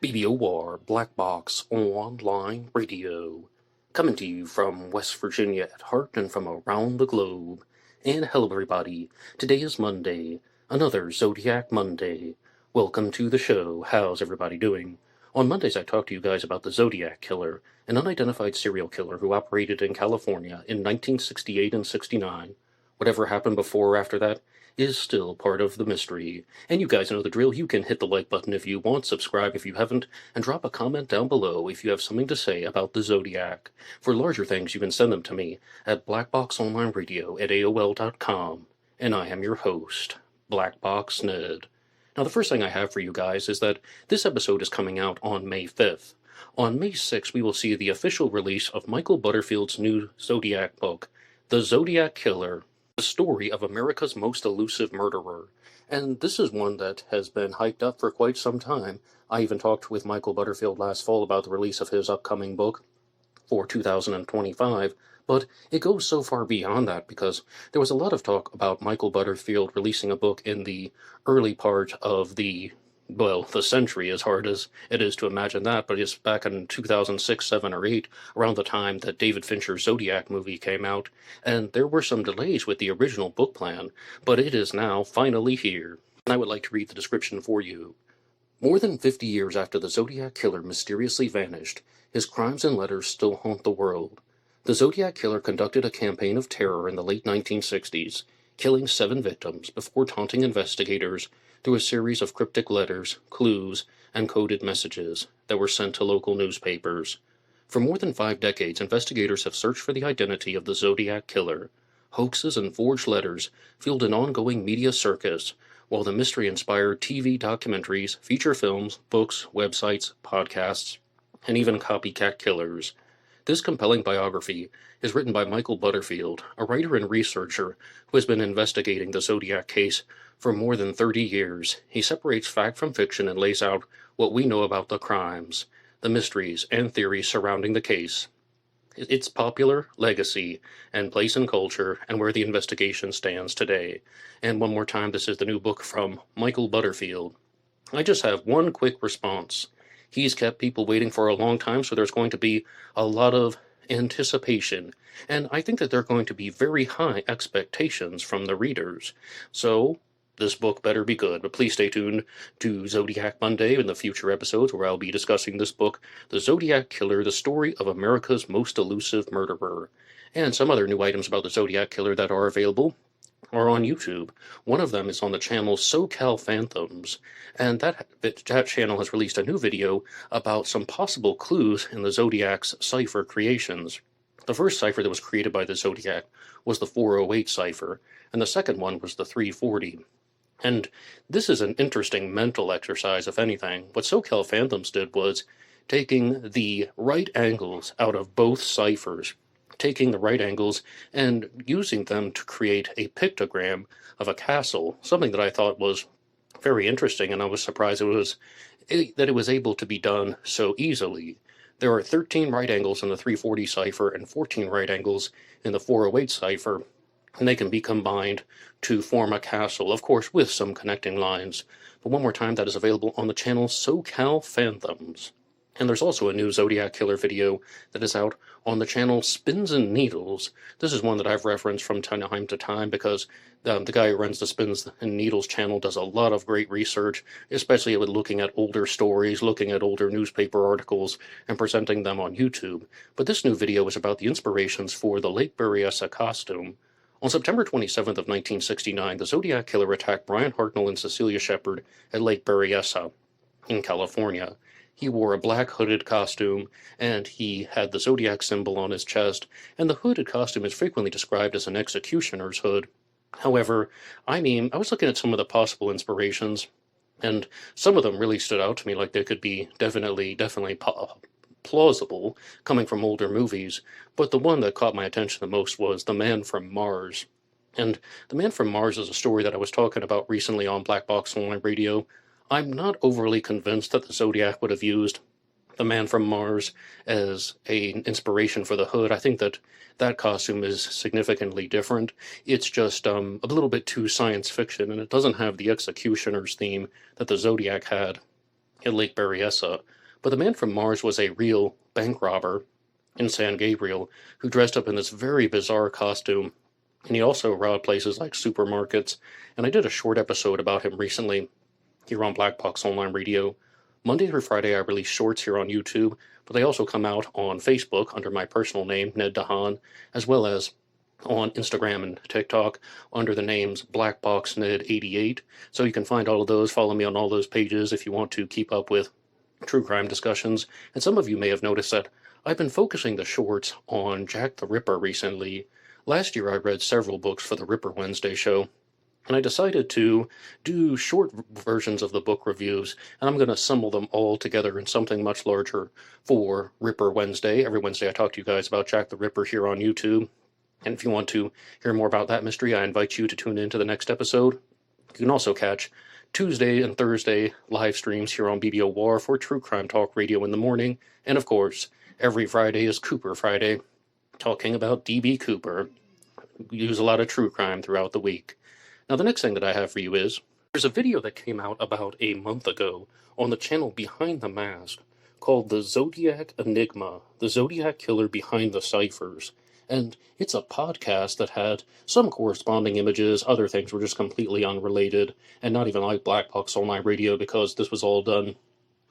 BBOR Black Box Online Radio, coming to you from West Virginia at heart and from around the globe. And hello everybody, today is Monday, another Zodiac Monday. Welcome to the show. How's everybody doing? On Mondays I talk to you guys about the Zodiac Killer, an unidentified serial killer who operated in California in 1968 and 69. Whatever happened before or after that is still part of the mystery. And you guys know the drill. You can hit the like button if you want, subscribe if you haven't, and drop a comment down below if you have something to say about the Zodiac. For larger things, you can send them to me at blackboxonlineradio@aol.com. And I am your host, Box Ned. Now, the first thing I have for you guys is that this episode is coming out on May 5th. On May 6th, we will see the official release of Michael Butterfield's new Zodiac book, The Zodiac Killer, the story of America's most elusive murderer. And this is one that has been hyped up for quite some time. I even talked with Michael Butterfield last fall about the release of his upcoming book for 2025, but it goes so far beyond that because there was a lot of talk about Michael Butterfield releasing a book in the early part of the century, as hard as it is to imagine that, but it's back in 2006, 7, or 8, around the time that David Fincher's Zodiac movie came out, and there were some delays with the original book plan, but it is now finally here. And I would like to read the description for you. More than 50 years after the Zodiac Killer mysteriously vanished, his crimes and letters still haunt the world. The Zodiac Killer conducted a campaign of terror in the late 1960s, killing 7 victims before taunting investigators through a series of cryptic letters, clues, and coded messages that were sent to local newspapers. For more than 5 decades, investigators have searched for the identity of the Zodiac Killer. Hoaxes and forged letters fueled an ongoing media circus, while the mystery inspired TV documentaries, feature films, books, websites, podcasts, and even copycat killers. This compelling biography is written by Michael Butterfield, a writer and researcher who has been investigating the Zodiac case for more than 30 years. He separates fact from fiction and lays out what we know about the crimes, the mysteries, and theories surrounding the case, its popular legacy and place in culture, and where the investigation stands today. And one more time, this is the new book from Michael Butterfield. I just have one quick response. He's kept people waiting for a long time, so there's going to be a lot of anticipation. And I think that there are going to be very high expectations from the readers. So this book better be good. But please stay tuned to Zodiac Monday in the future episodes where I'll be discussing this book, The Zodiac Killer, the story of America's most elusive murderer. And some other new items about the Zodiac Killer that are available are on YouTube. One of them is on the channel SoCal Phantoms, and that channel has released a new video about some possible clues in the Zodiac's Cipher creations. The first cipher that was created by the Zodiac was the 408 cipher, and the second one was the 340. And this is an interesting mental exercise, if anything. What SoCal Phantoms did was taking the right angles out of both ciphers, taking the right angles and using them to create a pictogram of a castle, something that I thought was very interesting, and I was surprised that it was able to be done so easily. There are 13 right angles in the 340 cipher and 14 right angles in the 408 cipher, and they can be combined to form a castle, of course, with some connecting lines. But one more time, that is available on the channel SoCal Phantoms. And there's also a new Zodiac Killer video that is out on the channel Spins and Needles. This is one that I've referenced from time to time because the guy who runs the Spins and Needles channel does a lot of great research, especially with looking at older stories, looking at older newspaper articles, and presenting them on YouTube. But this new video is about the inspirations for the Lake Berryessa costume. On September 27th of 1969, the Zodiac Killer attacked Brian Hartnell and Cecilia Shepard at Lake Berryessa in California. He wore a black hooded costume, and he had the Zodiac symbol on his chest, and the hooded costume is frequently described as an executioner's hood. However, I was looking at some of the possible inspirations, and some of them really stood out to me, like they could be definitely plausible, coming from older movies, but the one that caught my attention the most was The Man from Mars. And The Man from Mars is a story that I was talking about recently on Black Box Online Radio. I'm not overly convinced that the Zodiac would have used the Man from Mars as an inspiration for the hood. I think that that costume is significantly different. It's just a little bit too science fiction, and it doesn't have the executioner's theme that the Zodiac had. in Lake Berryessa, but the man from Mars was a real bank robber in San Gabriel who dressed up in this very bizarre costume, and he also robbed places like supermarkets, and I did a short episode about him recently here on Black Box Online Radio. Monday through Friday I release shorts here on YouTube, but they also come out on Facebook under my personal name, Ned DeHaan, as well as on Instagram and TikTok under the names blackboxonlineradio. So you can find all of those, follow me on all those pages if you want to keep up with true crime discussions. And some of you may have noticed that I've been focusing the shorts on Jack the Ripper recently. Last year I read several books for the Ripper Wednesday show, and I decided to do short versions of the book reviews, and I'm going to assemble them all together in something much larger for Ripper Wednesday. Every Wednesday I talk to you guys about Jack the Ripper here on YouTube, and if you want to hear more about that mystery, I invite you to tune in to the next episode. You can also catch Tuesday and Thursday live streams here on BBOWAR for True Crime Talk Radio in the morning, and of course, every Friday is Cooper Friday, talking about D.B. Cooper. We use a lot of true crime throughout the week. Now, the next thing that I have for you is, there's a video that came out about a month ago on the channel Behind the Mask called The Zodiac Enigma, the Zodiac Killer Behind the Ciphers. And it's a podcast that had some corresponding images, other things were just completely unrelated, and not even like Black Box Online Radio because this was all done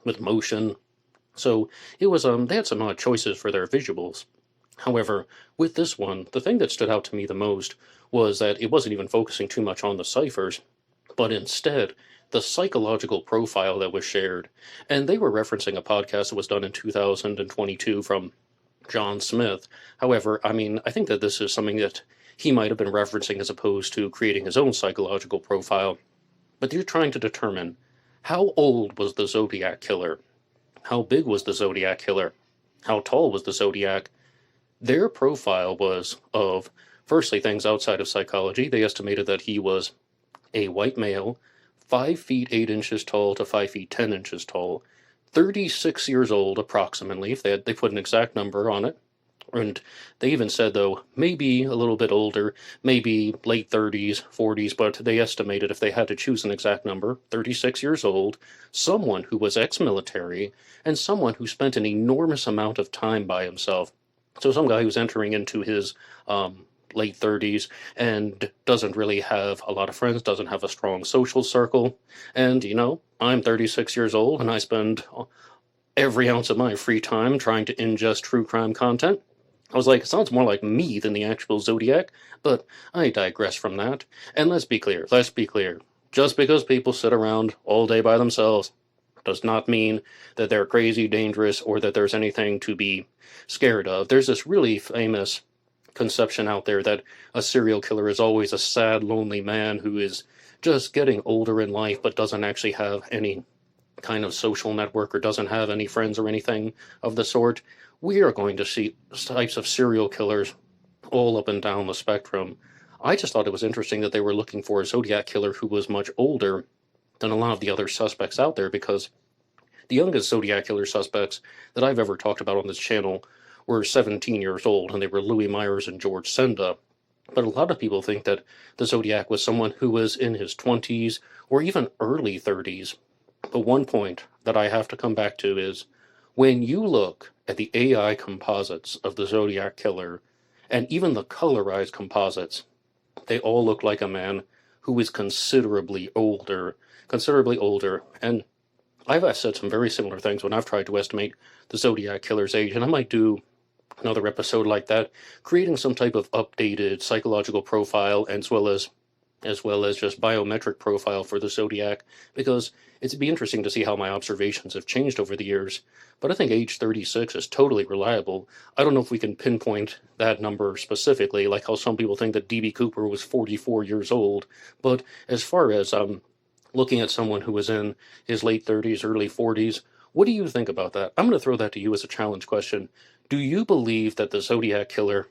with motion. So it was, they had some choices for their visuals. However, with this one, the thing that stood out to me the most was that it wasn't even focusing too much on the ciphers, but instead the psychological profile that was shared. And they were referencing a podcast that was done in 2022 from John Smith. However, I think that this is something that he might have been referencing as opposed to creating his own psychological profile. But they're trying to determine, how old was the Zodiac Killer? How big was the Zodiac Killer? How tall was the Zodiac? Their profile was of, firstly, things outside of psychology. They estimated that he was a white male, 5 feet 8 inches tall to 5 feet 10 inches tall, 36 years old approximately, if they put an exact number on it. And they even said, though, maybe a little bit older, maybe late 30s, 40s, but they estimated if they had to choose an exact number, 36 years old, someone who was ex-military, and someone who spent an enormous amount of time by himself. So some guy who's entering into his late 30s and doesn't really have a lot of friends, doesn't have a strong social circle. And, I'm 36 years old and I spend every ounce of my free time trying to ingest true crime content. I was like, it sounds more like me than the actual Zodiac, but I digress from that. And let's be clear. Just because people sit around all day by themselves does not mean that they're crazy, dangerous, or that there's anything to be scared of. There's this really famous conception out there that a serial killer is always a sad, lonely man who is just getting older in life but doesn't actually have any kind of social network or doesn't have any friends or anything of the sort. We are going to see types of serial killers all up and down the spectrum. I just thought it was interesting that they were looking for a Zodiac killer who was much older than a lot of the other suspects out there, because the youngest Zodiac killer suspects that I've ever talked about on this channel were 17 years old, and they were Louis Myers and George Senda. But a lot of people think that the Zodiac was someone who was in his 20s or even early 30s. But one point that I have to come back to is, when you look at the AI composites of the Zodiac Killer, and even the colorized composites, they all look like a man who is considerably older. And I've said some very similar things when I've tried to estimate the Zodiac Killer's age, and I might do another episode like that, creating some type of updated psychological profile as well as just biometric profile for the Zodiac, because it'd be interesting to see how my observations have changed over the years. But I think age 36 is totally reliable. I don't know if we can pinpoint that number specifically, like how some people think that D.B. Cooper was 44 years old. But as far as looking at someone who was in his late 30s, early 40s, what do you think about that? I'm going to throw that to you as a challenge question. Do you believe that the Zodiac Killer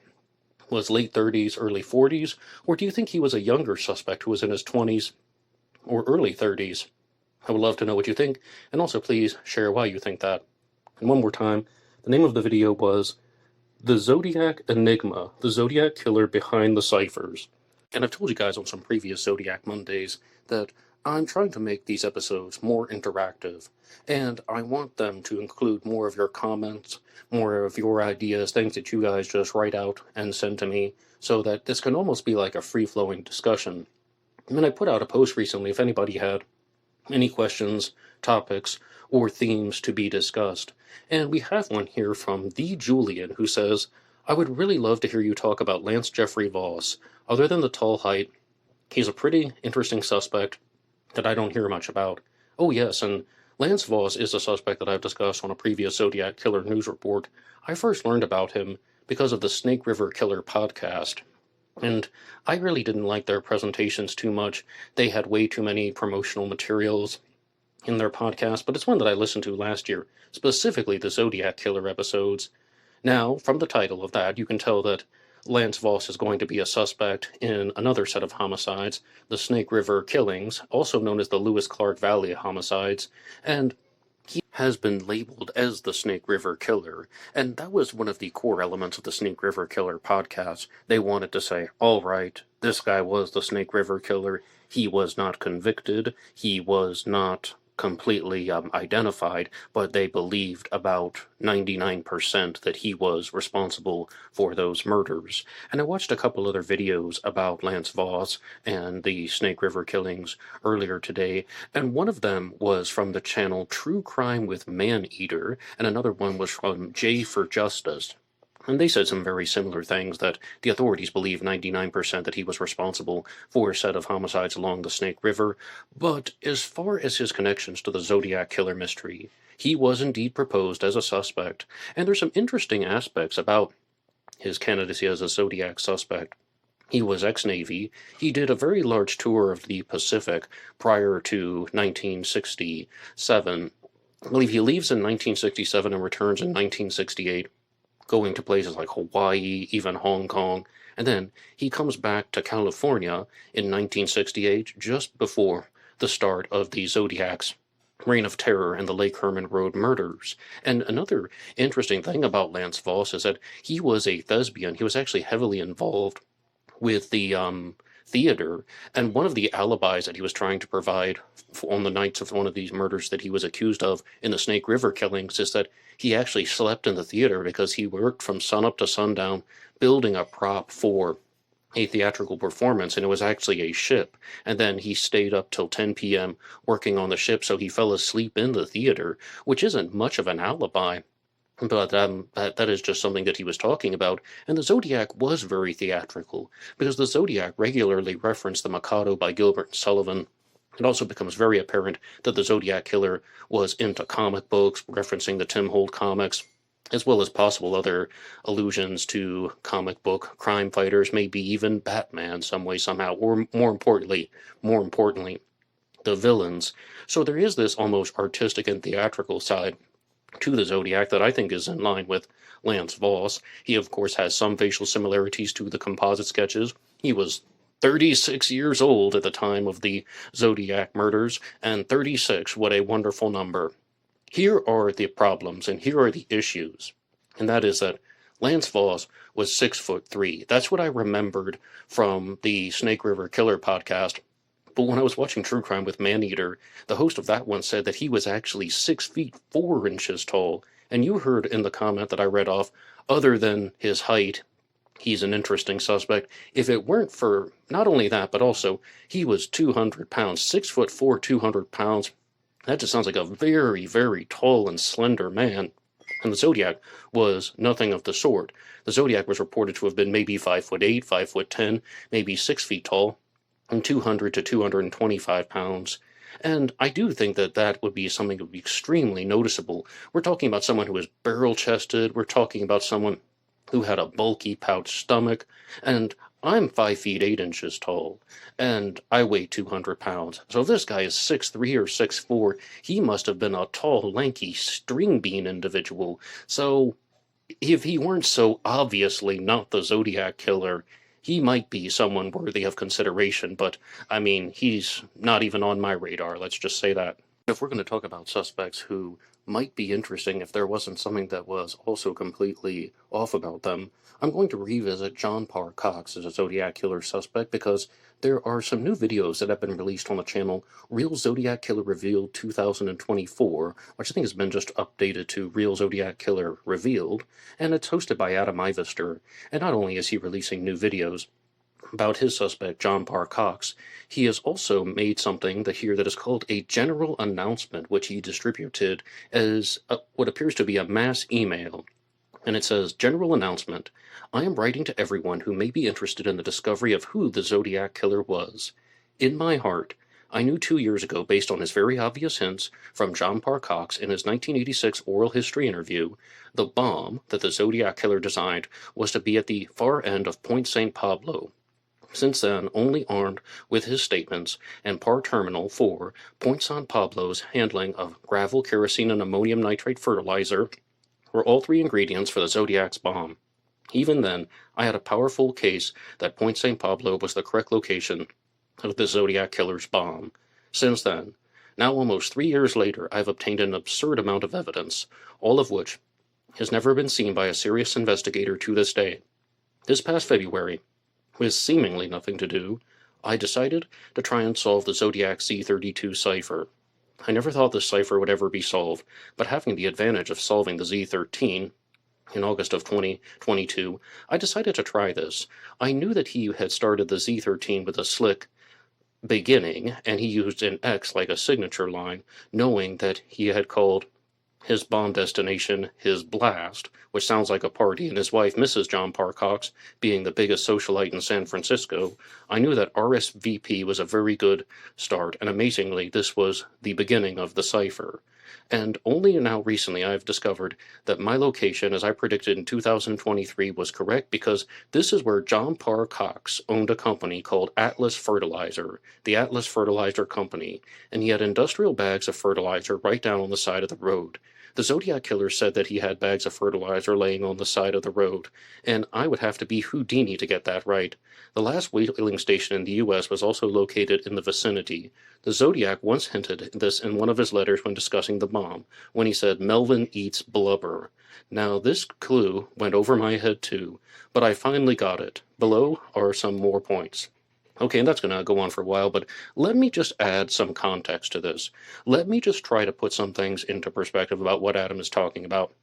was late 30s, early 40s, or do you think he was a younger suspect who was in his 20s or early 30s? I would love to know what you think, and also please share why you think that. And one more time, the name of the video was The Zodiac Enigma, the Zodiac Killer Behind the Ciphers. And I've told you guys on some previous Zodiac Mondays that I'm trying to make these episodes more interactive, and I want them to include more of your comments, more of your ideas, things that you guys just write out and send to me, so that this can almost be like a free-flowing discussion. And then I put out a post recently if anybody had any questions, topics, or themes to be discussed. And we have one here from the Julian, who says, I would really love to hear you talk about Lance Jeffrey Voss. Other than the tall height, he's a pretty interesting suspect that I don't hear much about. Oh yes, and Lance Voss is a suspect that I've discussed on a previous Zodiac Killer news report. I first learned about him because of the Snake River Killer podcast. And I really didn't like their presentations too much. They had way too many promotional materials in their podcast, but it's one that I listened to last year, specifically the Zodiac Killer episodes. Now, from the title of that, you can tell that Lance Voss is going to be a suspect in another set of homicides, the Snake River killings, also known as the Lewis Clark Valley homicides, and he has been labeled as the Snake River Killer, and that was one of the core elements of the Snake River Killer podcast. They wanted to say, all right, this guy was the Snake River Killer, he was not convicted, he was not completely identified, but they believed about 99% that he was responsible for those murders. And I watched a couple other videos about Lance Voss and the Snake River killings earlier today, and one of them was from the channel True Crime with Maneater, and another one was from J for Justice. And they said some very similar things, that the authorities believe 99% that he was responsible for a set of homicides along the Snake River. But as far as his connections to the Zodiac Killer mystery, he was indeed proposed as a suspect. And there's some interesting aspects about his candidacy as a Zodiac suspect. He was ex-Navy. He did a very large tour of the Pacific prior to 1967. I believe he leaves in 1967 and returns in 1968. Going to places like Hawaii, even Hong Kong, and then he comes back to California in 1968, just before the start of the Zodiac's reign of terror and the Lake Herman Road murders. And another interesting thing about Lance Voss is that he was a thespian. He was actually heavily involved with the theater, and one of the alibis that he was trying to provide on the nights of one of these murders that he was accused of in the Snake River killings is that he actually slept in the theater because he worked from sunup to sundown building a prop for a theatrical performance, and it was actually a ship. And then he stayed up till 10 p.m. working on the ship, so he fell asleep in the theater, which isn't much of an alibi. But that is just something that he was talking about. And the Zodiac was very theatrical, because the Zodiac regularly referenced The Mikado by Gilbert and Sullivan. It also becomes very apparent that the Zodiac Killer was into comic books, referencing the Tim Holt comics, as well as possible other allusions to comic book crime fighters, maybe even Batman some way, somehow, or more importantly, the villains. So there is this almost artistic and theatrical side to the Zodiac that I think is in line with Lance Voss. He, of course, has some facial similarities to the composite sketches. He was 36 years old at the time of the Zodiac murders, and 36, what a wonderful number. Here are the problems, and here are the issues, and that is that Lance Voss was 6'3". That's what I remembered from the Snake River Killer podcast. But when I was watching True Crime with Maneater, the host of that one said that he was actually 6 feet 4 inches tall. And you heard in the comment that I read off, other than his height, he's an interesting suspect. If it weren't for not only that, but also he was 200 pounds, 6'4", 200 pounds. That just sounds like a very, very tall and slender man. And the Zodiac was nothing of the sort. The Zodiac was reported to have been maybe 5'8", 5'10", maybe 6 feet tall, and 200 to 225 pounds. And I do think that that would be something that would be extremely noticeable. We're talking about someone who is barrel-chested. We're talking about someone who had a bulky pouch stomach. And I'm 5 feet 8 inches tall, and I weigh 200 pounds. So if this guy is 6'3" or 6'4", he must have been a tall, lanky, string bean individual. So if he weren't so obviously not the Zodiac Killer, he might be someone worthy of consideration, but, I mean, he's not even on my radar, let's just say that. If we're going to talk about suspects who might be interesting if there wasn't something that was also completely off about them, I'm going to revisit John Park Cox as a Zodiac Killer suspect because there are some new videos that have been released on the channel Real Zodiac Killer Revealed 2024, which I think has been just updated to Real Zodiac Killer Revealed, and it's hosted by Adam Ivester. And not only is he releasing new videos about his suspect, John Park Cox, he has also made something here that is called a general announcement, which he distributed as what appears to be a mass email. And it says, General Announcement. I am writing to everyone who may be interested in the discovery of who the Zodiac Killer was. In my heart, I knew 2 years ago, based on his very obvious hints from John Park Cox in his 1986 oral history interview, the bomb that the Zodiac Killer designed was to be at the far end of Point St. Pablo. Since then, only armed with his statements and Par Terminal 4, Point San Pablo's handling of gravel, kerosene, and ammonium nitrate fertilizer were all three ingredients for the Zodiac's bomb. Even then, I had a powerful case that Point St. Pablo was the correct location of the Zodiac Killer's bomb. Since then, now almost 3 years later, I have obtained an absurd amount of evidence, all of which has never been seen by a serious investigator to this day. This past February, with seemingly nothing to do, I decided to try and solve the Zodiac Z32 cipher. I never thought this cipher would ever be solved, but having the advantage of solving the Z13 in August of 2022, I decided to try this. I knew that he had started the Z13 with a slick beginning, and he used an X like a signature line, knowing that he had called his bomb destination his blast, which sounds like a party, and his wife, Mrs. John Park Cox, being the biggest socialite in San Francisco. I knew that RSVP was a very good start, and amazingly, this was the beginning of the cipher. And only now recently I've discovered that my location, as I predicted in 2023, was correct, because this is where John Park Cox owned a company called Atlas Fertilizer, the Atlas Fertilizer Company, and he had industrial bags of fertilizer right down on the side of the road. The Zodiac Killer said that he had bags of fertilizer laying on the side of the road, and I would have to be Houdini to get that right. The last whaling station in the U.S. was also located in the vicinity. The Zodiac once hinted this in one of his letters when discussing the bomb, when he said, Melvin eats blubber. Now, this clue went over my head too, but I finally got it. Below are some more points. Okay, and that's going to go on for a while, but let me just add some context to this. Let me just try to put some things into perspective about what Adam is talking about.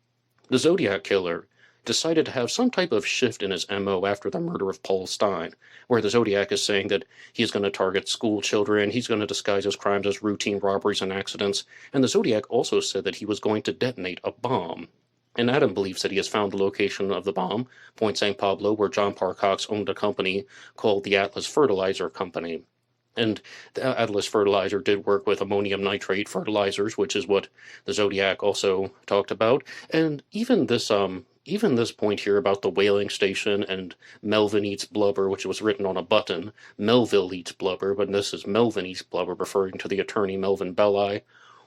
The Zodiac Killer decided to have some type of shift in his MO after the murder of Paul Stein, where the Zodiac is saying that he's going to target school children, he's going to disguise his crimes as routine robberies and accidents, and the Zodiac also said that he was going to detonate a bomb. And Adam believes that he has found the location of the bomb, Point St. Pablo, where John Park Cox owned a company called the Atlas Fertilizer Company. And the Atlas Fertilizer did work with ammonium nitrate fertilizers, which is what the Zodiac also talked about. And even this point here about the whaling station and Melvin eats blubber, which was written on a button, Melville eats blubber, but this is Melvin eats blubber, referring to the attorney Melvin Belli.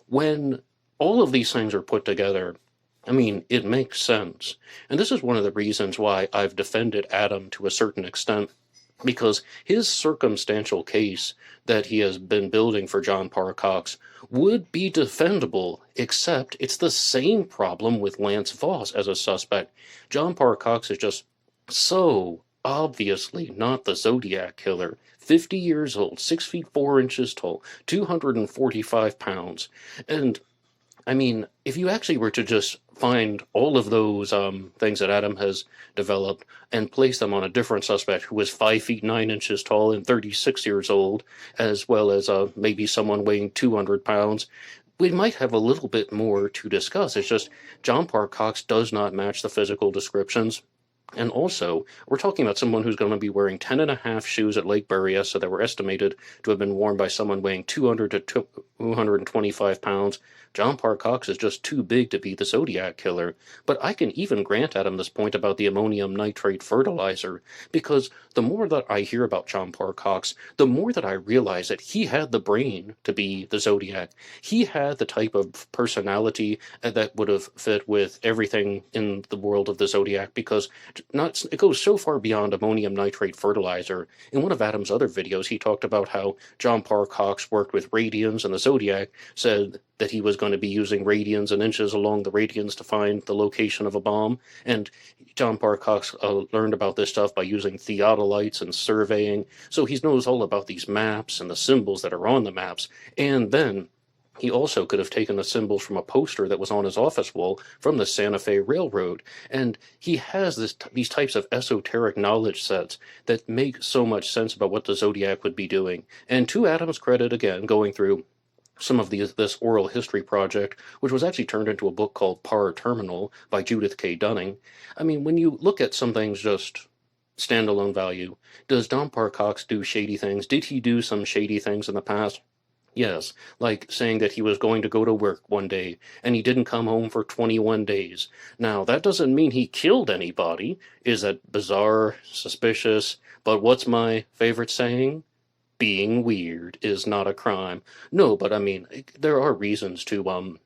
When all of these things are put together, I mean, it makes sense. And this is one of the reasons why I've defended Adam to a certain extent, because his circumstantial case that he has been building for John Park Cox would be defendable, except it's the same problem with Lance Voss as a suspect. John Park Cox is just so obviously not the Zodiac Killer. 50 years old, 6 feet 4 inches tall, 245 pounds. And I mean, if you actually were to just find all of those things that Adam has developed and place them on a different suspect who is 5 feet 9 inches tall and 36 years old, as well as maybe someone weighing 200 pounds, we might have a little bit more to discuss. It's just John Park Cox does not match the physical descriptions. And also, we're talking about someone who's going to be wearing 10.5 shoes at Lake Berryessa that were estimated to have been worn by someone weighing 200 to 225 pounds, John Park Cox is just too big to be the Zodiac Killer. But I can even grant Adam this point about the ammonium nitrate fertilizer, because the more that I hear about John Park Cox, the more that I realize that he had the brain to be the Zodiac. He had the type of personality that would have fit with everything in the world of the Zodiac, because it goes so far beyond ammonium nitrate fertilizer. In one of Adam's other videos, he talked about how John Park Cox worked with radians, and the Zodiac said that he was going to be using radians and inches along the radians to find the location of a bomb. And John Park Cox learned about this stuff by using theodolites and surveying. So he knows all about these maps and the symbols that are on the maps. And then he also could have taken the symbols from a poster that was on his office wall from the Santa Fe Railroad. And he has these types of esoteric knowledge sets that make so much sense about what the Zodiac would be doing. And to Adam's credit, again, going through some of this oral history project, which was actually turned into a book called Par Terminal by Judith K. Dunning. I mean, when you look at some things just standalone value, does John Park Cox do shady things? Did he do some shady things in the past? Yes, like saying that he was going to go to work one day, and he didn't come home for 21 days. Now, that doesn't mean he killed anybody. Is that bizarre, suspicious? But what's my favorite saying? Being weird is not a crime. No, but I mean, there are reasons to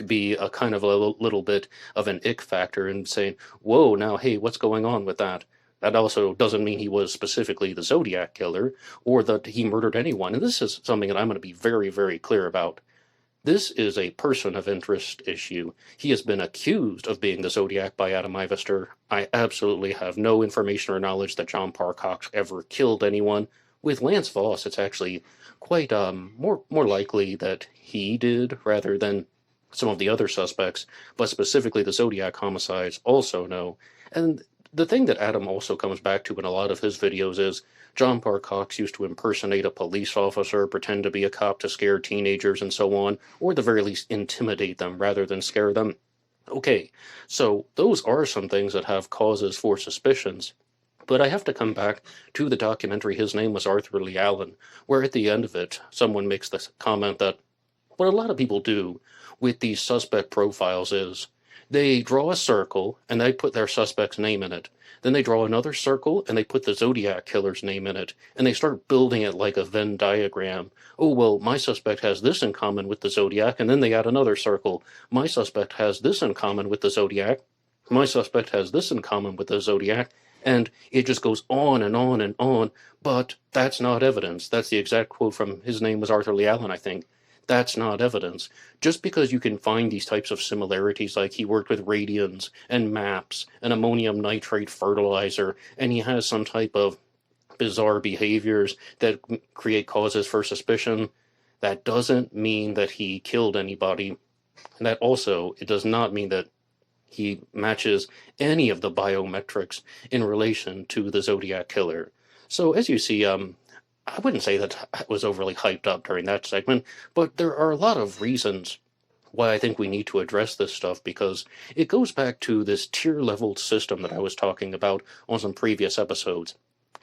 be a kind of a little bit of an ick factor and saying, whoa, now, hey, what's going on with that? That also doesn't mean he was specifically the Zodiac Killer, or that he murdered anyone. And this is something that I'm going to be very, very clear about. This is a person of interest issue. He has been accused of being the Zodiac by Adam Ivester. I absolutely have no information or knowledge that John Park Cox ever killed anyone. With Lance Voss, it's actually quite more likely that he did rather than some of the other suspects, but specifically the Zodiac homicides also no. And the thing that Adam also comes back to in a lot of his videos is John Park Cox used to impersonate a police officer, pretend to be a cop to scare teenagers and so on, or at the very least intimidate them rather than scare them. Okay, so those are some things that have causes for suspicions. But I have to come back to the documentary His Name Was Arthur Lee Allen, where at the end of it, someone makes this comment that what a lot of people do with these suspect profiles is they draw a circle and they put their suspect's name in it. Then they draw another circle and they put the Zodiac Killer's name in it. And they start building it like a Venn diagram. Oh, well, my suspect has this in common with the Zodiac. And then they add another circle. My suspect has this in common with the Zodiac. My suspect has this in common with the Zodiac. And it just goes on and on and on. But that's not evidence. That's the exact quote from His Name Was Arthur Lee Allen, I think. That's not evidence. Just because you can find these types of similarities, like he worked with radians and maps and ammonium nitrate fertilizer, and he has some type of bizarre behaviors that create causes for suspicion, that doesn't mean that he killed anybody. And that also, it does not mean that he matches any of the biometrics in relation to the Zodiac Killer. So as you see, I wouldn't say that I was overly hyped up during that segment, but there are a lot of reasons why I think we need to address this stuff, because it goes back to this tier-leveled system that I was talking about on some previous episodes.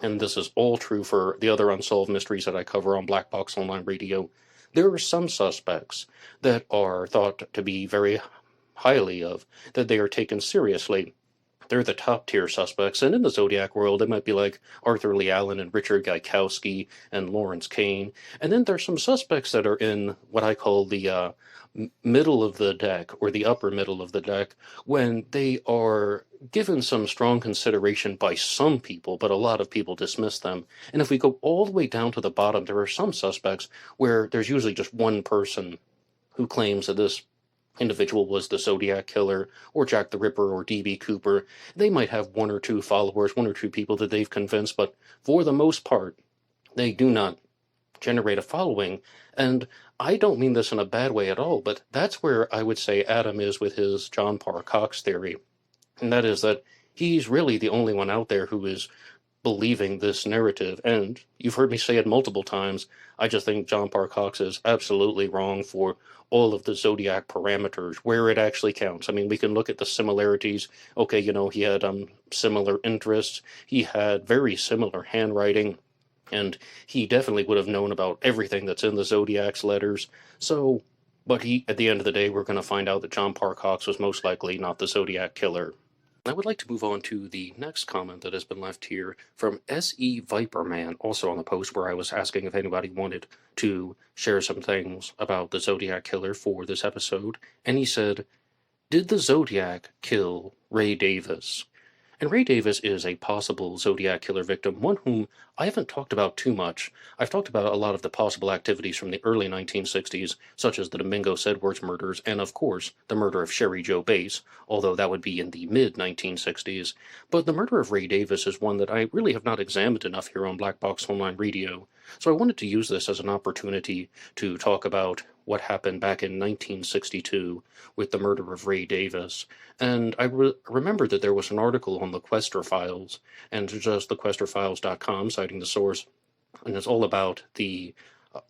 And this is all true for the other unsolved mysteries that I cover on Black Box Online Radio. There are some suspects that are thought to be very highly of, that they are taken seriously. They're the top-tier suspects, and in the Zodiac world, it might be like Arthur Lee Allen and Richard Gaikowski and Lawrence Kane. And then there's some suspects that are in what I call the middle of the deck, or the upper middle of the deck, when they are given some strong consideration by some people, but a lot of people dismiss them. And if we go all the way down to the bottom, there are some suspects where there's usually just one person who claims that this individual was the Zodiac Killer, or Jack the Ripper, or D.B. Cooper. They might have one or two followers, one or two people that they've convinced, but for the most part, they do not generate a following. And I don't mean this in a bad way at all, but that's where I would say Adam is with his John Park Cox theory. And that is that he's really the only one out there who is believing this narrative. And you've heard me say it multiple times, I just think John Park Cox is absolutely wrong for all of the Zodiac parameters, where it actually counts. I mean, we can look at the similarities. Okay, he had similar interests. He had very similar handwriting. And he definitely would have known about everything that's in the Zodiac's letters. So But at the end of the day, we're going to find out that John Park Cox was most likely not the Zodiac Killer. I would like to move on to the next comment that has been left here from S.E. Viperman, also on the post where I was asking if anybody wanted to share some things about the Zodiac Killer for this episode. And he said, "Did the Zodiac kill Ray Davis?" And Ray Davis is a possible Zodiac Killer victim, one whom I haven't talked about too much. I've talked about a lot of the possible activities from the early 1960s, such as the Domingos Edwards murders, and of course, the murder of Sherry Jo Bates, although that would be in the mid-1960s. But the murder of Ray Davis is one that I really have not examined enough here on Black Box Online Radio. So I wanted to use this as an opportunity to talk about what happened back in 1962 with the murder of Ray Davis. And I remember that there was an article on the Quester Files, and just thequesterfiles.com, citing the source, and it's all about the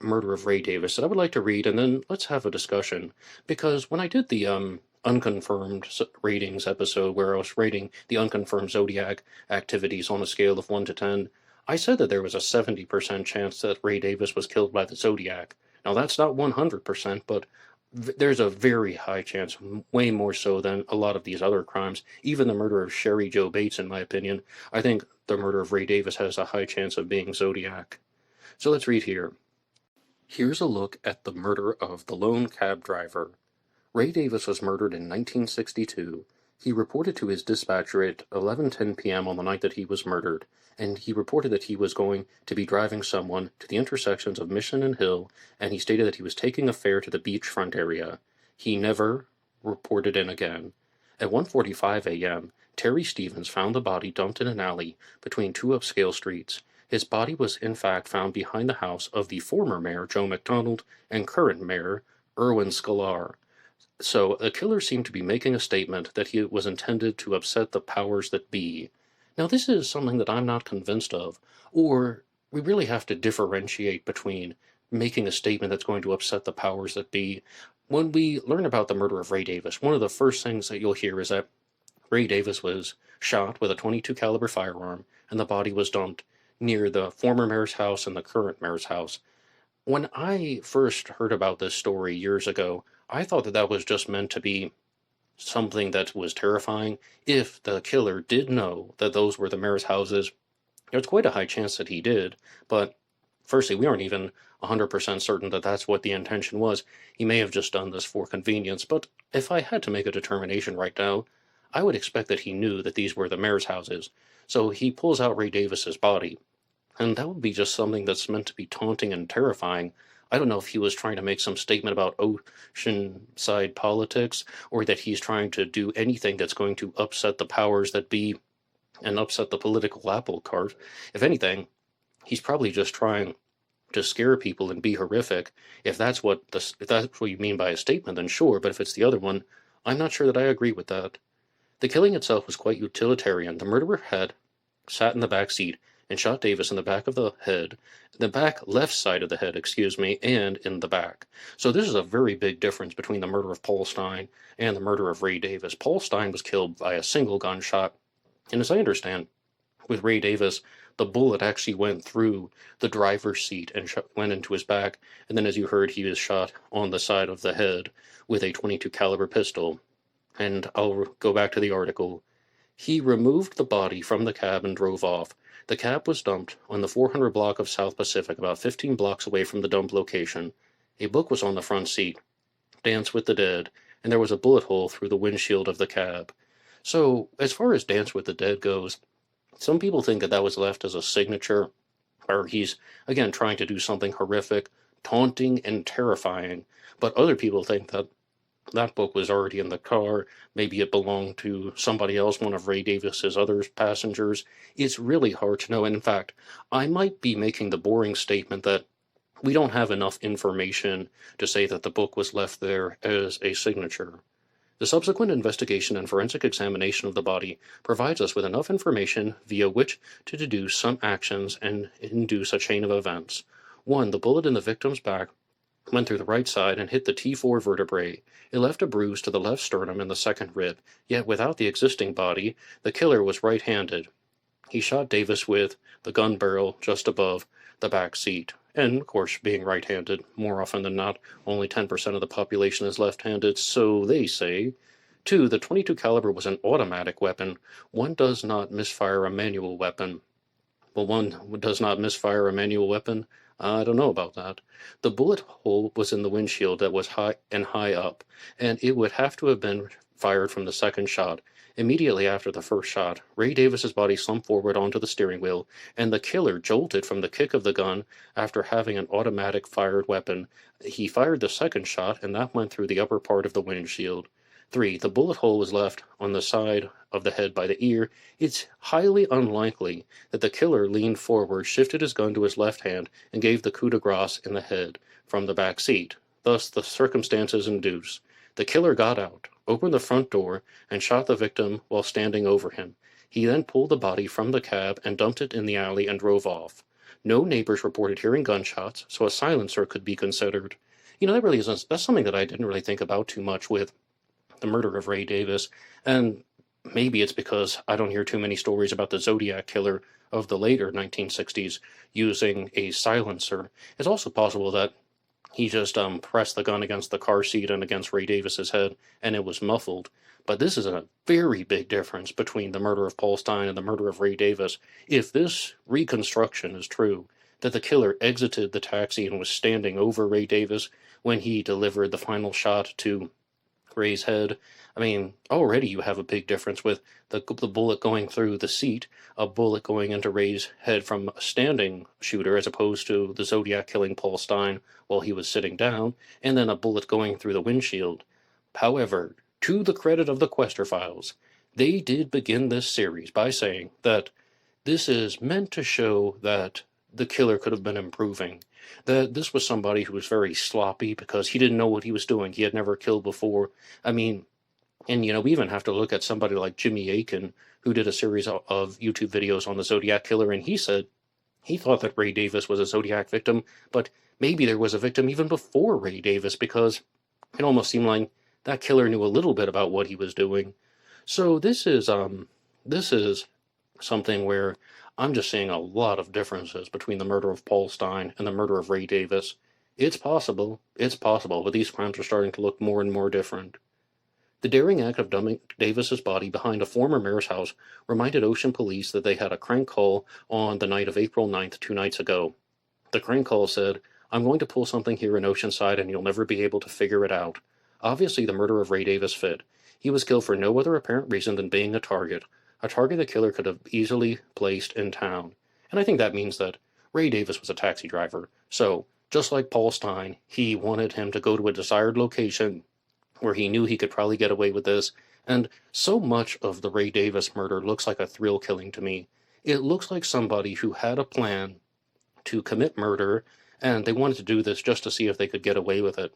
murder of Ray Davis that I would like to read, and then let's have a discussion. Because when I did the unconfirmed ratings episode, where I was rating the unconfirmed Zodiac activities on a scale of 1 to 10, I said that there was a 70% chance that Ray Davis was killed by the Zodiac. Now, that's not 100%, but there's a very high chance, way more so than a lot of these other crimes. Even the murder of Sherry Jo Bates, in my opinion. I think the murder of Ray Davis has a high chance of being Zodiac. So let's read here. Here's a look at the murder of the lone cab driver. Ray Davis was murdered in 1962. He reported to his dispatcher at 11:10 p.m. on the night that he was murdered, and he reported that he was going to be driving someone to the intersections of Mission and Hill, and he stated that he was taking a fare to the beachfront area. He never reported in again. At 1:45 a.m., Terry Stevens found the body dumped in an alley between two upscale streets. His body was in fact found behind the house of the former mayor, Joe McDonald, and current mayor, Erwin Scalar. So the killer seemed to be making a statement that he was intended to upset the powers that be. Now, this is something that I'm not convinced of, or we really have to differentiate between making a statement that's going to upset the powers that be. When we learn about the murder of Ray Davis, one of the first things that you'll hear is that Ray Davis was shot with a .22 caliber firearm, and the body was dumped near the former mayor's house and the current mayor's house. When I first heard about this story years ago, I thought that that was just meant to be something that was terrifying. If the killer did know that those were the mayor's houses, there's quite a high chance that he did, but firstly, we aren't even 100% certain that that's what the intention was. He may have just done this for convenience, but if I had to make a determination right now, I would expect that he knew that these were the mayor's houses. So he pulls out Ray Davis's body, and that would be just something that's meant to be taunting and terrifying. I don't know if he was trying to make some statement about oceanside politics, or that he's trying to do anything that's going to upset the powers that be and upset the political apple cart. If anything, he's probably just trying to scare people and be horrific. If that's what you mean by a statement, then sure, but if it's the other one, I'm not sure that I agree with that. The killing itself was quite utilitarian. The murderer had sat in the back seat and shot Davis in the back of the head, the back left side of the head, and in the back. So this is a very big difference between the murder of Paul Stine and the murder of Ray Davis. Paul Stine was killed by a single gunshot, and as I understand, with Ray Davis, the bullet actually went through the driver's seat and went into his back, and then as you heard, he was shot on the side of the head with a .22 caliber pistol. And I'll go back to the article. He removed the body from the cab and drove off. The cab was dumped on the 400 block of South Pacific, about 15 blocks away from the dump location. A book was on the front seat, Dance with the Dead, and there was a bullet hole through the windshield of the cab. So, as far as Dance with the Dead goes, some people think that that was left as a signature, or he's, again, trying to do something horrific, taunting, and terrifying. But other people think that that book was already in the car. Maybe it belonged to somebody else, one of Ray Davis's other passengers. It's really hard to know. And in fact, I might be making the boring statement that we don't have enough information to say that the book was left there as a signature. The subsequent investigation and forensic examination of the body provides us with enough information via which to deduce some actions and induce a chain of events. 1. The bullet in the victim's back went through the right side and hit the T4 vertebrae. It left a bruise to the left sternum and the second rib, yet without the existing body, the killer was right-handed. He shot Davis with the gun barrel just above the back seat. And, of course, being right-handed, more often than not, only 10% of the population is left-handed, so they say. 2. The .22 caliber was an automatic weapon. One does not misfire a manual weapon. Well, one does not misfire a manual weapon? I don't know about that. The bullet hole was in the windshield that was high up, and it would have to have been fired from the second shot. Immediately after the first shot, Ray Davis's body slumped forward onto the steering wheel, and the killer jolted from the kick of the gun after having an automatic fired weapon. He fired the second shot, and that went through the upper part of the windshield. 3. The bullet hole was left on the side of the head by the ear. It's highly unlikely that the killer leaned forward, shifted his gun to his left hand, and gave the coup de grace in the head from the back seat. Thus, the circumstances induce. The killer got out, opened the front door, and shot the victim while standing over him. He then pulled the body from the cab and dumped it in the alley and drove off. No neighbors reported hearing gunshots, so a silencer could be considered. That really isn't, that's something that I didn't really think about too much with the murder of Ray Davis, and maybe it's because I don't hear too many stories about the Zodiac Killer of the later 1960s using a silencer. It's also possible that he just pressed the gun against the car seat and against Ray Davis's head, and it was muffled. But this is a very big difference between the murder of Paul Stine and the murder of Ray Davis. If this reconstruction is true, that the killer exited the taxi and was standing over Ray Davis when he delivered the final shot to Ray's head, already you have a big difference with the bullet going through the seat, a bullet going into Ray's head from a standing shooter as opposed to the Zodiac killing Paul Stine while he was sitting down, and then a bullet going through the windshield. However, to the credit of the Quester Files, they did begin this series by saying that this is meant to show that the killer could have been improving, that this was somebody who was very sloppy because he didn't know what he was doing. He had never killed before. We even have to look at somebody like Jimmy Akin, who did a series of YouTube videos on the Zodiac Killer, and he said he thought that Ray Davis was a Zodiac victim, but maybe there was a victim even before Ray Davis, because it almost seemed like that killer knew a little bit about what he was doing. So this is something where I'm just seeing a lot of differences between the murder of Paul Stine and the murder of Ray Davis. It's possible, but these crimes are starting to look more and more different. The daring act of dumping Davis's body behind a former mayor's house reminded Ocean Police that they had a crank call on the night of April 9th, 2 nights ago. The crank call said, "I'm going to pull something here in Oceanside and you'll never be able to figure it out." Obviously, the murder of Ray Davis fit. He was killed for no other apparent reason than being a target the killer could have easily placed in town. And I think that means that Ray Davis was a taxi driver, so, just like Paul Stine, he wanted him to go to a desired location where he knew he could probably get away with this, and so much of the Ray Davis murder looks like a thrill killing to me. It looks like somebody who had a plan to commit murder, and they wanted to do this just to see if they could get away with it.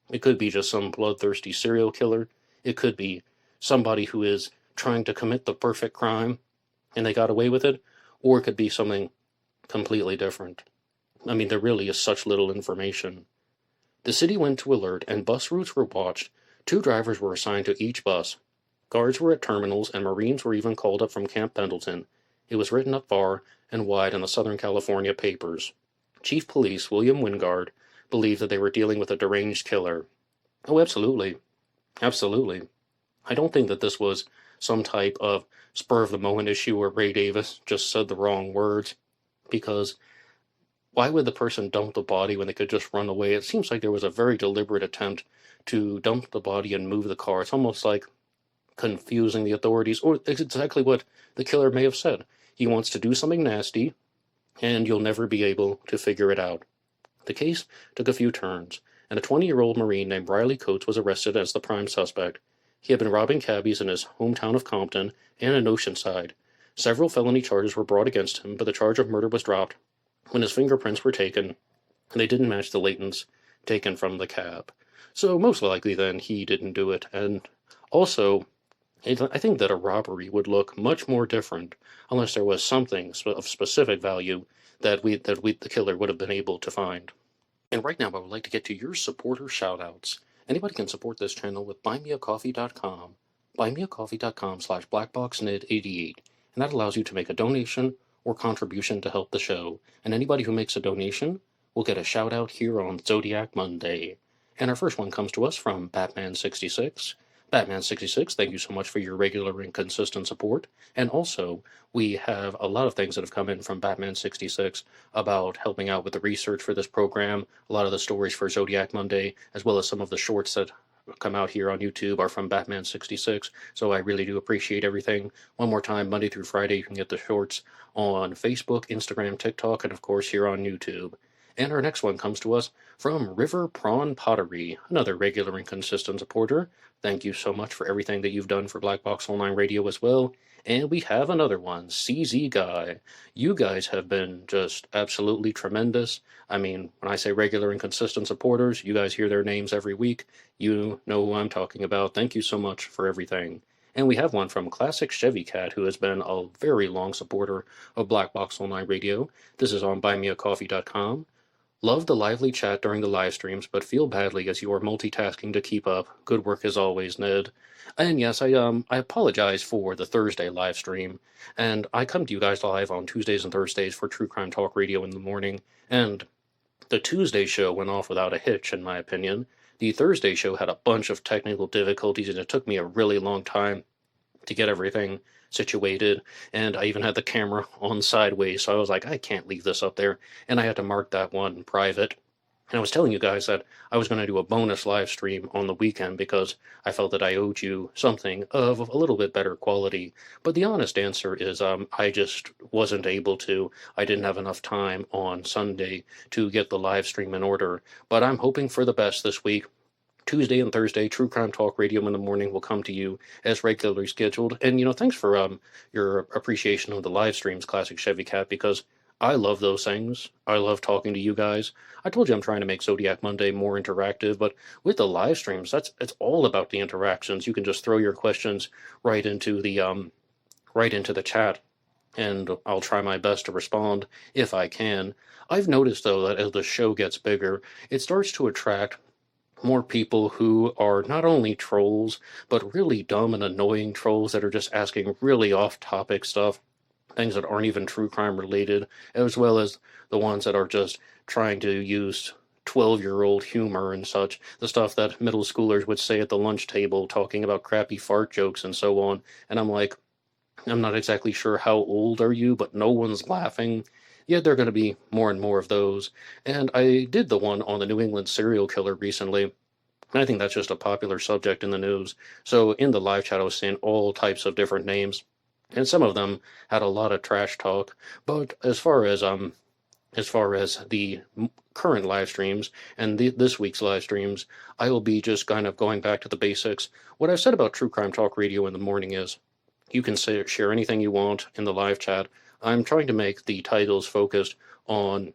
It could be just some bloodthirsty serial killer. It could be somebody who is trying to commit the perfect crime, and they got away with it, or it could be something completely different. There really is such little information. The city went to alert, and bus routes were watched. 2 drivers were assigned to each bus. Guards were at terminals, and Marines were even called up from Camp Pendleton. It was written up far and wide in the Southern California papers. Chief Police William Wingard believed that they were dealing with a deranged killer. Oh, absolutely. Absolutely. I don't think that this was some type of spur-of-the-moment issue where Ray Davis just said the wrong words, because why would the person dump the body when they could just run away? It seems like there was a very deliberate attempt to dump the body and move the car. It's almost like confusing the authorities, or it's exactly what the killer may have said. He wants to do something nasty, and you'll never be able to figure it out. The case took a few turns, and a 20-year-old Marine named Riley Coates was arrested as the prime suspect. He had been robbing cabbies in his hometown of Compton and in Oceanside. Several felony charges were brought against him, but the charge of murder was dropped when his fingerprints were taken, and they didn't match the latents taken from the cab. So most likely then he didn't do it, and also I think that a robbery would look much more different unless there was something of specific value that the killer would have been able to find. And right now I would like to get to your supporter shoutouts. Anybody can support this channel with buymeacoffee.com, buymeacoffee.com/blackboxned88, and that allows you to make a donation or contribution to help the show. And anybody who makes a donation will get a shout out here on Zodiac Monday. And our first one comes to us from Batman66. Batman66, thank you so much for your regular and consistent support. And also, we have a lot of things that have come in from Batman66 about helping out with the research for this program. A lot of the stories for Zodiac Monday, as well as some of the shorts that come out here on YouTube, are from Batman66. So I really do appreciate everything. One more time, Monday through Friday, you can get the shorts on Facebook, Instagram, TikTok, and of course here on YouTube. And our next one comes to us from River Prawn Pottery, another regular and consistent supporter. Thank you so much for everything that you've done for Black Box Online Radio as well. And we have another one, CZ Guy. You guys have been just absolutely tremendous. I mean, when I say regular and consistent supporters, you guys hear their names every week. You know who I'm talking about. Thank you so much for everything. And we have one from Classic Chevy Cat, who has been a very long supporter of Black Box Online Radio. This is on buymeacoffee.com. Love the lively chat during the live streams, but feel badly as you are multitasking to keep up. Good work as always, Ned. And yes, I apologize for the Thursday live stream, and I come to you guys live on Tuesdays and Thursdays for True Crime Talk Radio in the morning, and the Tuesday show went off without a hitch, in my opinion. The Thursday show had a bunch of technical difficulties, and it took me a really long time to get everything situated, and I even had the camera on sideways, so I was like, I can't leave this up there, and I had to mark that one private. And I was telling you guys that I was going to do a bonus live stream on the weekend because I felt that I owed you something of a little bit better quality. But the honest answer is I just wasn't able to. I didn't have enough time on Sunday to get the live stream in order. But I'm hoping for the best this week. Tuesday and Thursday, True Crime Talk Radio in the morning will come to you as regularly scheduled. And, thanks for your appreciation of the live streams, Classic Chevy Cat, because I love those things. I love talking to you guys. I told you I'm trying to make Zodiac Monday more interactive, but with the live streams, it's all about the interactions. You can just throw your questions right into the chat, and I'll try my best to respond if I can. I've noticed, though, that as the show gets bigger, it starts to attract more people who are not only trolls, but really dumb and annoying trolls that are just asking really off-topic stuff, things that aren't even true crime related, as well as the ones that are just trying to use 12-year-old humor and such, the stuff that middle schoolers would say at the lunch table, talking about crappy fart jokes and so on. And I'm like, I'm not exactly sure how old are you, but no one's laughing. Yet there are going to be more and more of those. And I did the one on the New England serial killer recently, and I think that's just a popular subject in the news. So in the live chat, I was seeing all types of different names, and some of them had a lot of trash talk. But as far as the current live streams and this week's live streams, I will be just kind of going back to the basics. What I've said about True Crime Talk Radio in the morning is, you can share anything you want in the live chat. I'm trying to make the titles focused on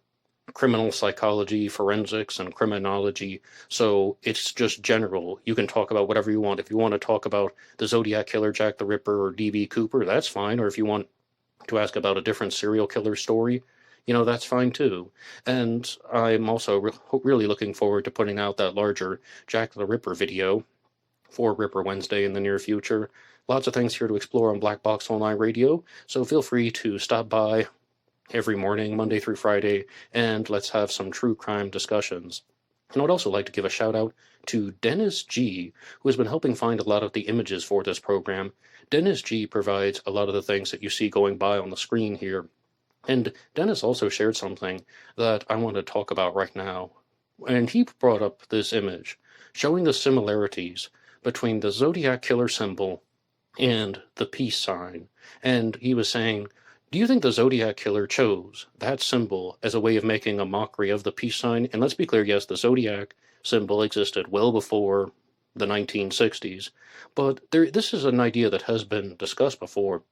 criminal psychology, forensics, and criminology, so it's just general. You can talk about whatever you want. If you want to talk about the Zodiac Killer, Jack the Ripper, or D.B. Cooper, that's fine. Or if you want to ask about a different serial killer story, that's fine too. And I'm also really looking forward to putting out that larger Jack the Ripper video for Ripper Wednesday in the near future. Lots of things here to explore on Black Box Online Radio, so feel free to stop by every morning, Monday through Friday, and let's have some true crime discussions. And I would also like to give a shout out to Dennis G, who has been helping find a lot of the images for this program. Dennis G provides a lot of the things that you see going by on the screen here. And Dennis also shared something that I want to talk about right now. And he brought up this image showing the similarities between the Zodiac Killer symbol and the peace sign. And he was saying, do you think the Zodiac Killer chose that symbol as a way of making a mockery of the peace sign? And let's be clear, yes, the Zodiac symbol existed well before the 1960s, but this is an idea that has been discussed before.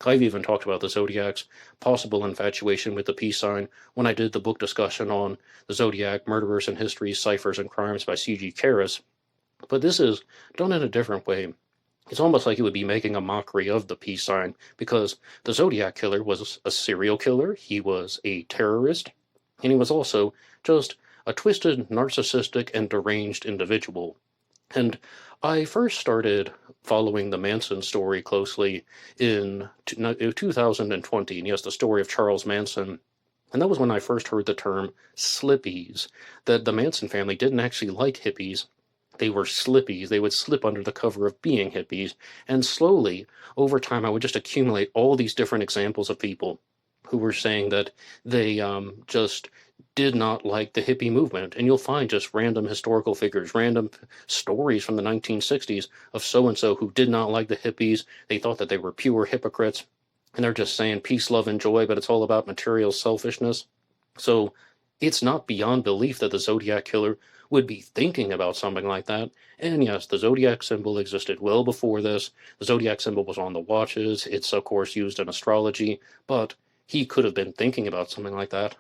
I've even talked about the Zodiac's possible infatuation with the peace sign when I did the book discussion on the Zodiac Murderers in History, Ciphers, and Crimes by C.G. Karras. But this is done in a different way. It's almost like he would be making a mockery of the peace sign, because the Zodiac Killer was a serial killer, he was a terrorist, and he was also just a twisted, narcissistic, and deranged individual. And I first started following the Manson story closely in 2020, and yes, the story of Charles Manson And that was when I first heard the term slippies, that the Manson family didn't actually like hippies. They were slippies. They would slip under the cover of being hippies. And slowly, over time, I would just accumulate all these different examples of people who were saying that they just did not like the hippie movement. And you'll find just random historical figures, random stories from the 1960s of so-and-so who did not like the hippies. They thought that they were pure hypocrites. And they're just saying peace, love, and joy, but it's all about material selfishness. So it's not beyond belief that the Zodiac Killer would be thinking about something like that. And yes, the Zodiac symbol existed well before this. The Zodiac symbol was on the watches. It's, of course, used in astrology, but he could have been thinking about something like that.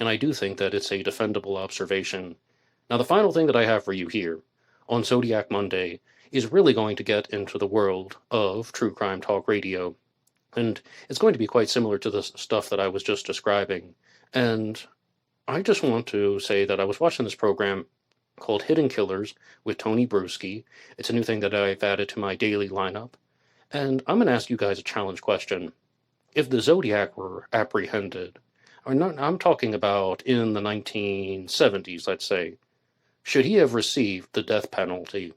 And I do think that it's a defendable observation. Now, the final thing that I have for you here on Zodiac Monday is really going to get into the world of true crime talk radio. And it's going to be quite similar to the stuff that I was just describing. And I just want to say that I was watching this program called Hidden Killers with Tony Bruschi. It's a new thing that I've added to my daily lineup. And I'm going to ask you guys a challenge question. If the Zodiac were apprehended, I'm talking about in the 1970s, let's say, should he have received the death penalty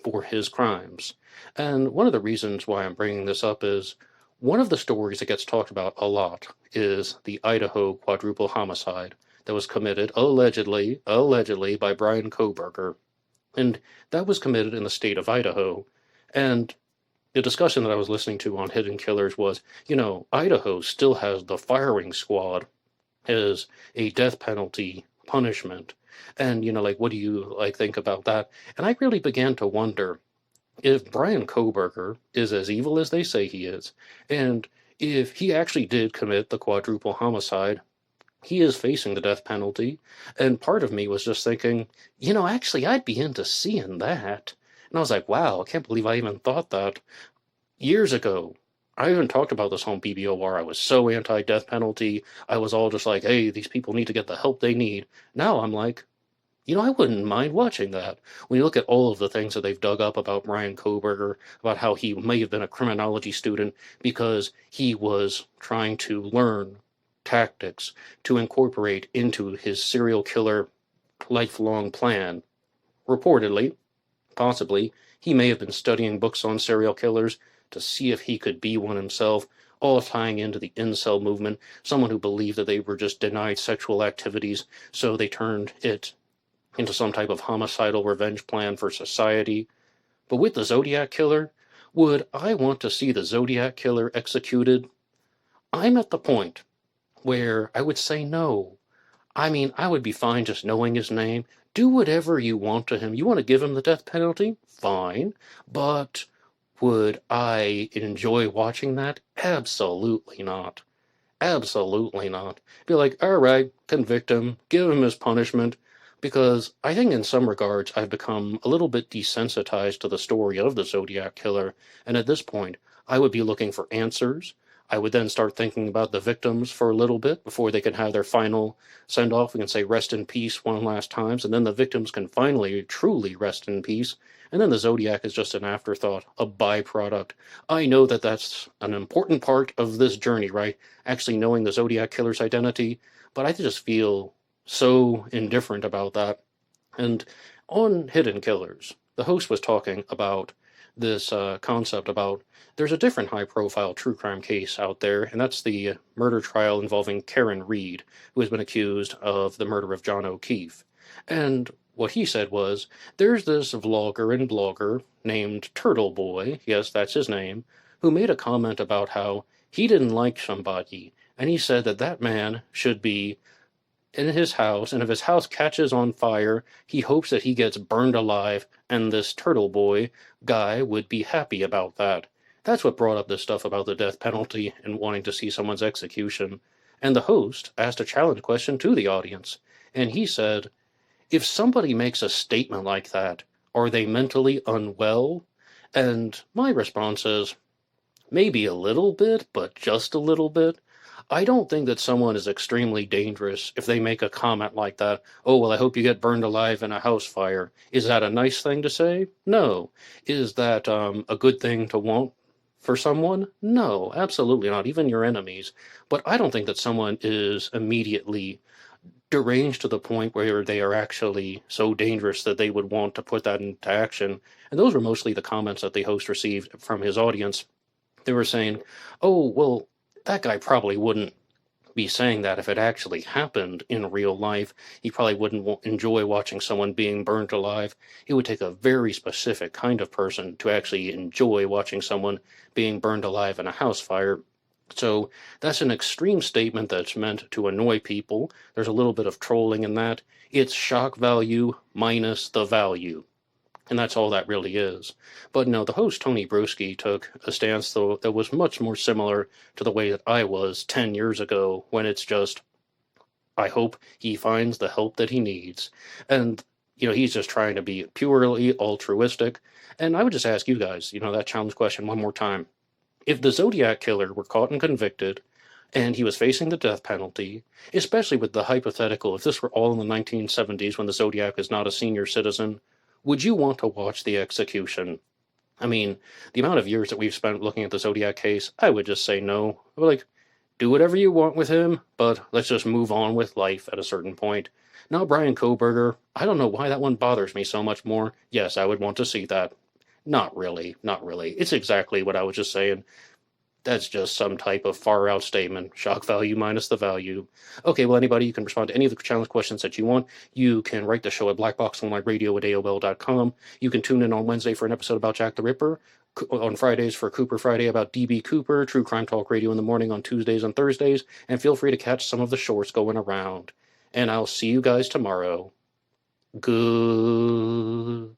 for his crimes? And one of the reasons why I'm bringing this up is one of the stories that gets talked about a lot is the Idaho quadruple homicide that was committed allegedly by Brian Kohberger. And that was committed in the state of Idaho. And the discussion that I was listening to on Hidden Killers was, Idaho still has the firing squad as a death penalty punishment. And, what do you, think about that? And I really began to wonder if Brian Kohberger is as evil as they say he is, and if he actually did commit the quadruple homicide, he is facing the death penalty. And part of me was just thinking, actually, I'd be into seeing that. And I was like, wow, I can't believe I even thought that. Years ago, I even talked about this on BBOR. I was so anti-death penalty. I was all just like, hey, these people need to get the help they need. Now I'm like, I wouldn't mind watching that. When you look at all of the things that they've dug up about Brian Kohberger, about how he may have been a criminology student because he was trying to learn tactics to incorporate into his serial killer lifelong plan. Reportedly, possibly, he may have been studying books on serial killers to see if he could be one himself, all tying into the incel movement, someone who believed that they were just denied sexual activities, so they turned it into some type of homicidal revenge plan for society. But with the Zodiac Killer, would I want to see the Zodiac Killer executed? I'm at the point where I would say no. I mean, I would be fine just knowing his name. Do whatever you want to him. You want to give him the death penalty? Fine. But would I enjoy watching that? Absolutely not. Absolutely not. Be like, all right, convict him, give him his punishment, because I think in some regards I've become a little bit desensitized to the story of the Zodiac Killer, and at this point I would be looking for answers. I would then start thinking about the victims for a little bit before they can have their final send-off. We can say rest in peace one last time, and then the victims can finally truly rest in peace, and then the Zodiac is just an afterthought, a byproduct. I know that that's an important part of this journey, right? Actually knowing the Zodiac Killer's identity, but I just feel so indifferent about that. And on Hidden Killers, the host was talking about this concept about there's a different high-profile true crime case out there, and that's the murder trial involving Karen Reed, who has been accused of the murder of John O'Keefe. And what he said was, there's this vlogger and blogger named Turtle Boy, yes, that's his name, who made a comment about how he didn't like somebody, and he said that that man should be in his house, and if his house catches on fire, he hopes that he gets burned alive, and this Turtle Boy guy would be happy about that. That's what brought up this stuff about the death penalty and wanting to see someone's execution. And the host asked a challenge question to the audience, and he said, if somebody makes a statement like that, are they mentally unwell? And my response is, maybe a little bit, but just a little bit. I don't think that someone is extremely dangerous if they make a comment like that. Oh, well, I hope you get burned alive in a house fire. Is that a nice thing to say? No. Is that a good thing to want for someone? No, absolutely not, even your enemies. But I don't think that someone is immediately deranged to the point where they are actually so dangerous that they would want to put that into action. And those were mostly the comments that the host received from his audience. They were saying, oh, well, that guy probably wouldn't be saying that if it actually happened in real life. He probably wouldn't enjoy watching someone being burnt alive. It would take a very specific kind of person to actually enjoy watching someone being burned alive in a house fire. So that's an extreme statement that's meant to annoy people. There's a little bit of trolling in that. It's shock value minus the value. And that's all that really is. But no, the host, Tony Broski, took a stance, though, that was much more similar to the way that I was 10 years ago, when it's just, I hope he finds the help that he needs. And, he's just trying to be purely altruistic. And I would just ask you guys, that challenge question one more time. If the Zodiac Killer were caught and convicted, and he was facing the death penalty, especially with the hypothetical, if this were all in the 1970s when the Zodiac is not a senior citizen, would you want to watch the execution? I mean, the amount of years that we've spent looking at the Zodiac case, I would just say no. Like, do whatever you want with him, but let's just move on with life at a certain point. Now, Brian Kohberger, I don't know why that one bothers me so much more. Yes, I would want to see that. Not really, not really. It's exactly what I was just saying. That's just some type of far-out statement. Shock value minus the value. Okay, well, anybody, you can respond to any of the challenge questions that you want. You can write the show at blackboxonlineradio@AOL.com. You can tune in on Wednesday for an episode about Jack the Ripper. On Fridays for Cooper Friday about D.B. Cooper. True Crime Talk Radio in the morning on Tuesdays and Thursdays. And feel free to catch some of the shorts going around. And I'll see you guys tomorrow. Goodbye.